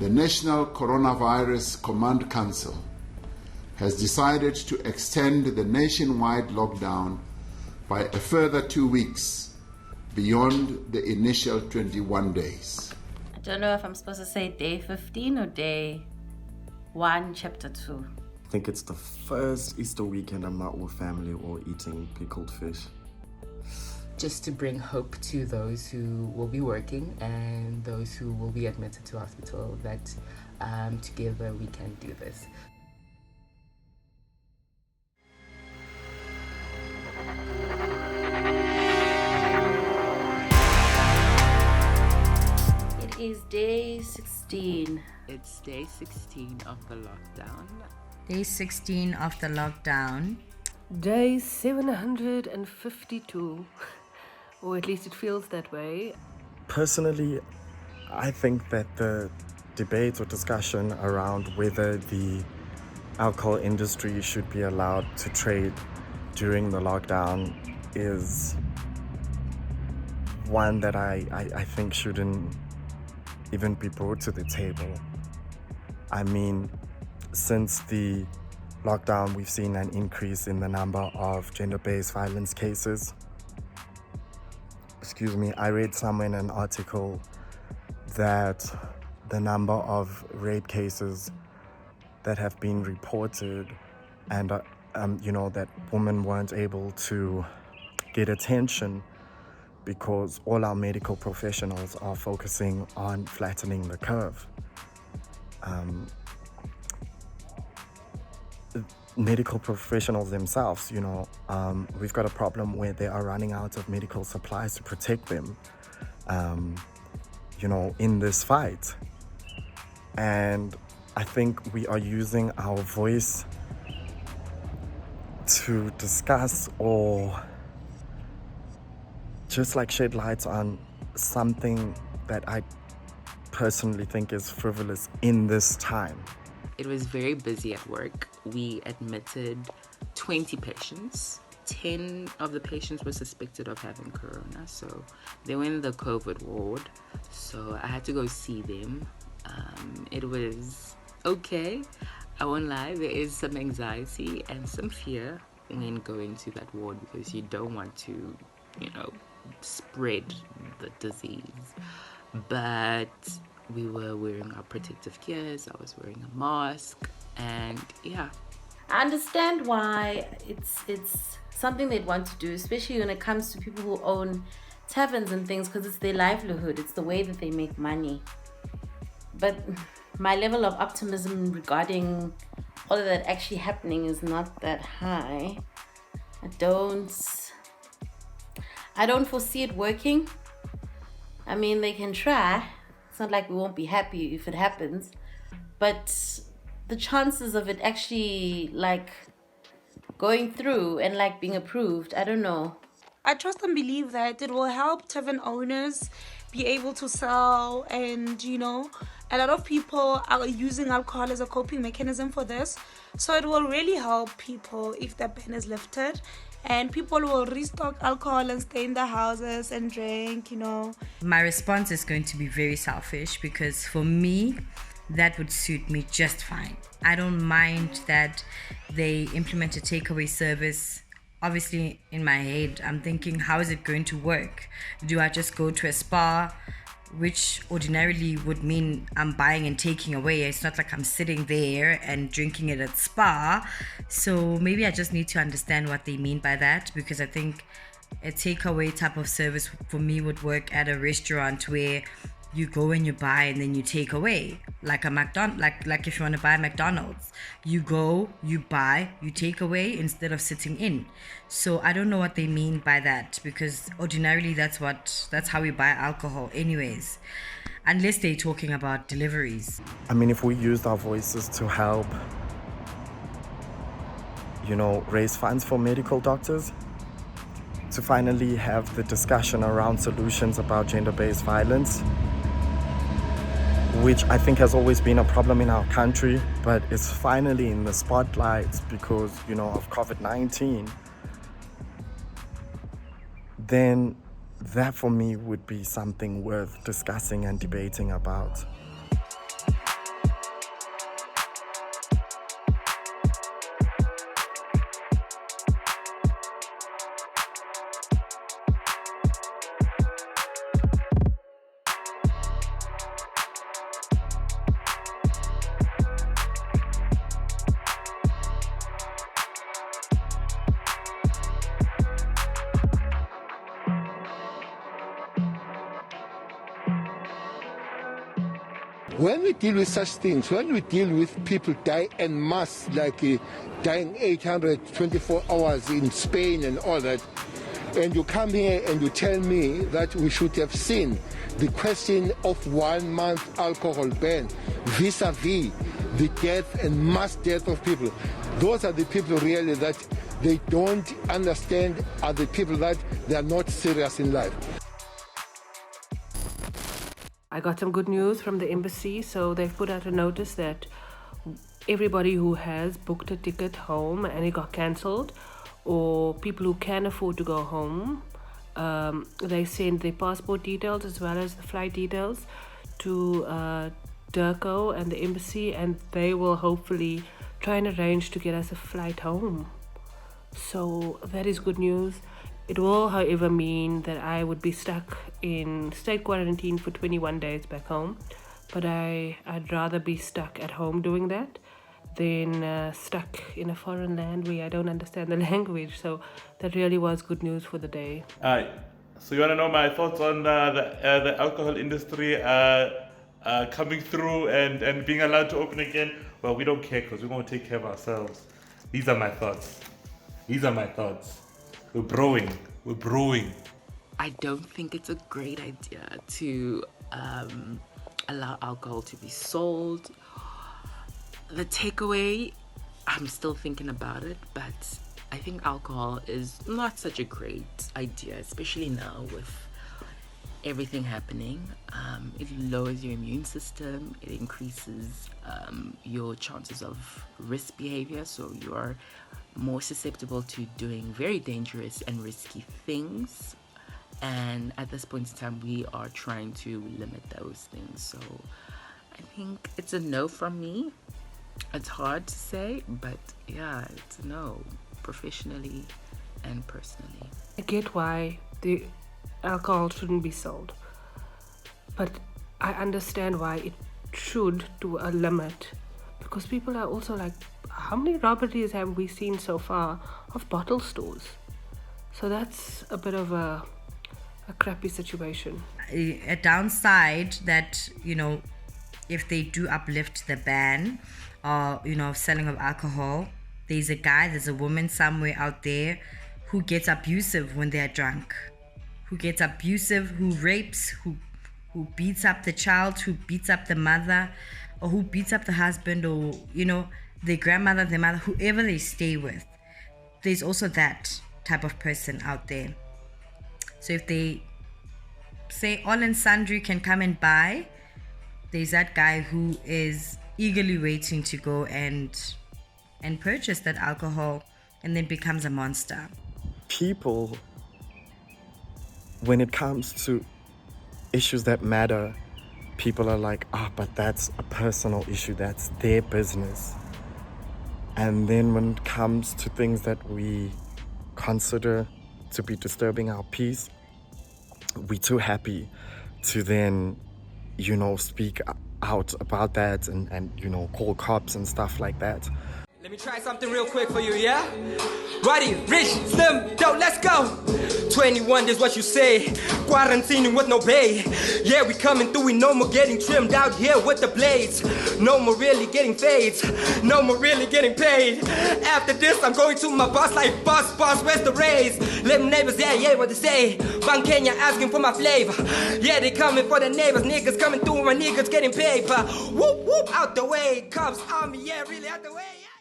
the National Coronavirus Command Council has decided to extend the nationwide lockdown by a further 2 weeks beyond the initial 21 days. I don't know if I'm supposed to say day 15 or day 1, chapter 2. I think it's the first Easter weekend I'm not with family or eating pickled fish. Just to bring hope to those who will be working and those who will be admitted to hospital that together we can do this. It is day 16. It's day 16 of the lockdown. Day 16 of the lockdown. Day 752, or at least it feels that way. Personally, I think that the debate or discussion around whether the alcohol industry should be allowed to trade during the lockdown is one that I think shouldn't even be brought to the table. I mean, since the lockdown, we've seen an increase in the number of gender-based violence cases. I read somewhere in an article that the number of rape cases that have been reported and, that women weren't able to get attention because all our medical professionals are focusing on flattening the curve. Medical professionals themselves, we've got a problem where they are running out of medical supplies to protect them, in this fight. And I think we are using our voice to discuss or just shed lights on something that I personally think is frivolous in this time. It was very busy at work. We admitted 20 patients. 10 of the patients were suspected of having corona, so they were in the COVID ward. So I had to go see them. It was okay. I won't lie, there is some anxiety and some fear when going to that ward because you don't want to, spread the disease. But we were wearing our protective gears, I was wearing a mask, and yeah. I understand why it's something they'd want to do, especially when it comes to people who own taverns and things, because it's their livelihood, it's the way that they make money. But my level of optimism regarding all of that actually happening is not that high. I don't foresee it working. I mean, they can try. It's not like we won't be happy if it happens, but the chances of it actually going through and being approved, I don't know. I trust and believe that it will help tavern owners be able to sell, and a lot of people are using alcohol as a coping mechanism for this, so it will really help people if the ban is lifted. And people will restock alcohol and stay in their houses and drink, My response is going to be very selfish because for me, that would suit me just fine. I don't mind that they implement a takeaway service. Obviously, in my head, I'm thinking, how is it going to work? Do I just go to a spa, which ordinarily would mean I'm buying and taking away? It's not like I'm sitting there and drinking it at spa. So maybe I just need to understand what they mean by that, because I think a takeaway type of service for me would work at a restaurant where you go and you buy and then you take away, like a like if you want to buy a McDonald's, you go, you buy, you take away instead of sitting in. So I don't know what they mean by that, because ordinarily that's how we buy alcohol anyways, unless they're talking about deliveries. I mean, if we used our voices to help, raise funds for medical doctors, to finally have the discussion around solutions about gender-based violence, which I think has always been a problem in our country, but it's finally in the spotlight because, of COVID-19, then that for me would be something worth discussing and debating about. When we deal with such things, when we deal with people die en masse, like dying 824 hours in Spain and all that, and you come here and you tell me that we should have seen the question of 1 month alcohol ban vis-a-vis the death and mass death of people. Those are the people really that they don't understand, are the people that they are not serious in life. I got some good news from the embassy. So they've put out a notice that everybody who has booked a ticket home and it got cancelled, or people who can afford to go home, they send their passport details as well as the flight details to DIRCO and the embassy, and they will hopefully try and arrange to get us a flight home. So that is good news. It will, however, mean that I would be stuck in state quarantine for 21 days back home. But I'd rather be stuck at home doing that than stuck in a foreign land where I don't understand the language. So that really was good news for the day. So you want to know my thoughts on the alcohol industry coming through and being allowed to open again? Well, we don't care because we're going to take care of ourselves. These are my thoughts. We're brewing. I don't think it's a great idea to allow alcohol to be sold. The takeaway, I'm still thinking about it, but I think alcohol is not such a great idea, especially now with everything happening. It lowers your immune system, it increases your chances of risk behavior, so you're more susceptible to doing very dangerous and risky things. And at this point in time, we are trying to limit those things. So I think it's a no from me. It's hard to say, but yeah, it's a no, professionally and personally. I get why the alcohol shouldn't be sold, but I understand why it should to a limit, because people are also like, how many robberies have we seen so far of bottle stores? So that's a bit of a crappy situation. A downside that, if they do uplift the ban or, selling of alcohol, there's a woman somewhere out there who gets abusive when they're drunk, who rapes, who beats up the child, who beats up the mother, or who beats up the husband, or, their grandmother, their mother, whoever they stay with. There's also that type of person out there. So if they say all and sundry can come and buy, there's that guy who is eagerly waiting to go and purchase that alcohol and then becomes a monster. People, when it comes to issues that matter, people are like, but that's a personal issue, that's their business. And then when it comes to things that we consider to be disturbing our peace, we're too happy to then, speak out about that and call cops and stuff like that. Let me try something real quick for you, yeah? Roddy, Rich, Slim, Doe, let's go! 21 is what you say, quarantining with no pay. Yeah, we coming through, we no more getting trimmed out here with the blades. No more really getting fades, no more really getting paid. After this, I'm going to my boss like, boss, where's the raise? Little neighbors, yeah, what they say. Van Kenya asking for my flavor. Yeah, they coming for the neighbors, niggas coming through, my niggas getting paid. But whoop, out the way, cops on me, yeah, really out the way, yeah.